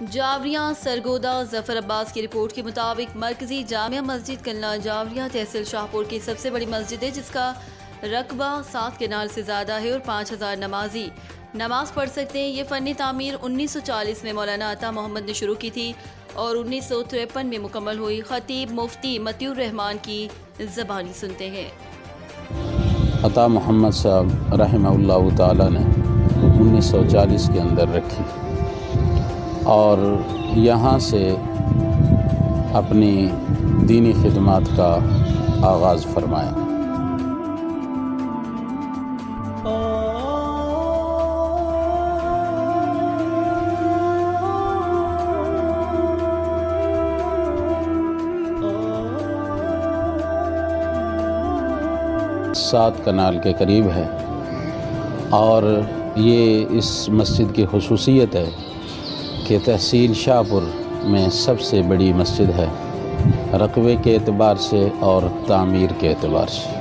جاوریاں سرگودا ظفر عباس کی رپورٹ کے مطابق مرکزی جامع مسجد کلنا جاوریاں تحصیل شاہپور کی سب سے بڑی مسجد ہے، جس کا رقبہ 7 کنال سے زیادہ ہے اور 5000 نمازی نماز پڑھ سکتے ہیں۔ یہ فنی تعمیر 1940 میں مولانا عطا محمد نے شروع کی تھی اور 1953 میں مکمل ہوئی۔ خطیب مفتی مطیع الرحمان کی زبانی سنتے ہیں۔ عطا محمد صاحب رحمہ اللہ تعالی نے 1940 کے اندر رکھی اور یہاں سے اپنی دینی خدمات کا آغاز فرمایا۔ سات کنال کے قریب ہے اور یہ اس مسجد کی خصوصیت ہے کہ تحصیل شاہپور میں سب سے بڑی مسجد ہے، رقبے کے اعتبار سے اور تعمیر کے اعتبار سے۔